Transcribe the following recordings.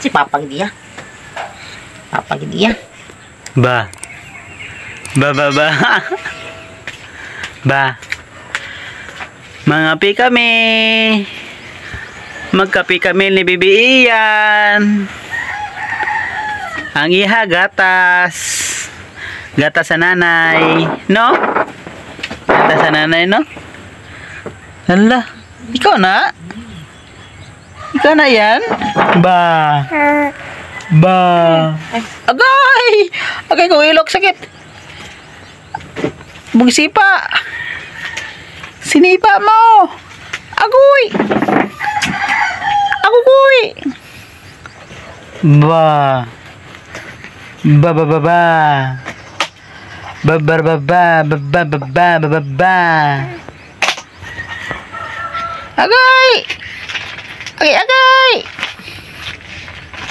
Si Papang dia. Papang dia. Ba. Ba. Ba. Mangapi kami. Magkapi kami ni Bibi Ian. Ang iha gatas. Gatas sa nanay. No? Gatas sa nanay, no? Hala. Ikaw na? Ikaw na yan? Ba. Ba. Agay! Agay ko ilok sakit. Bugsipa. Sinipa mo. Agoy. Agoy. Ba. Ba. Ba. Agay. Agay.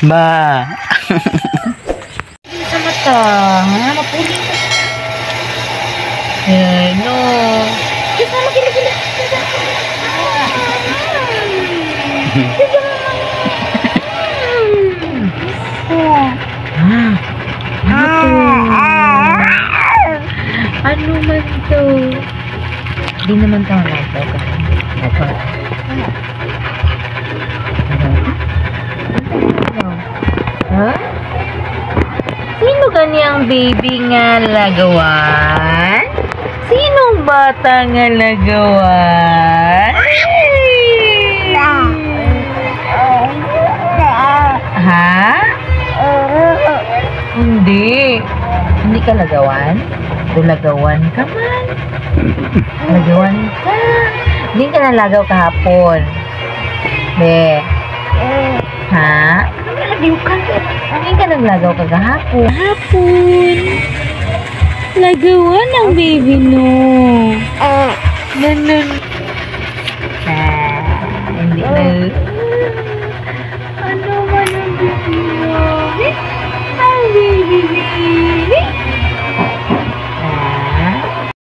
Ba. Sa mata. Mapuli ka. No. Sama gila. Ano man to? Di naman tao nagtaw ka. Nagtaw. Ha? Sino ganyang baby nga lagawan? Sinong bata nga lagawan? Ha? Hindi. Hindi ka lagawan? Lagawan ka man. Lagawan ka. Hindi ka nalagaw kahapon. Be. Ha? Hindi ka naglagaw kagahapon. Hapon. Lagawan ang baby no. Ganun.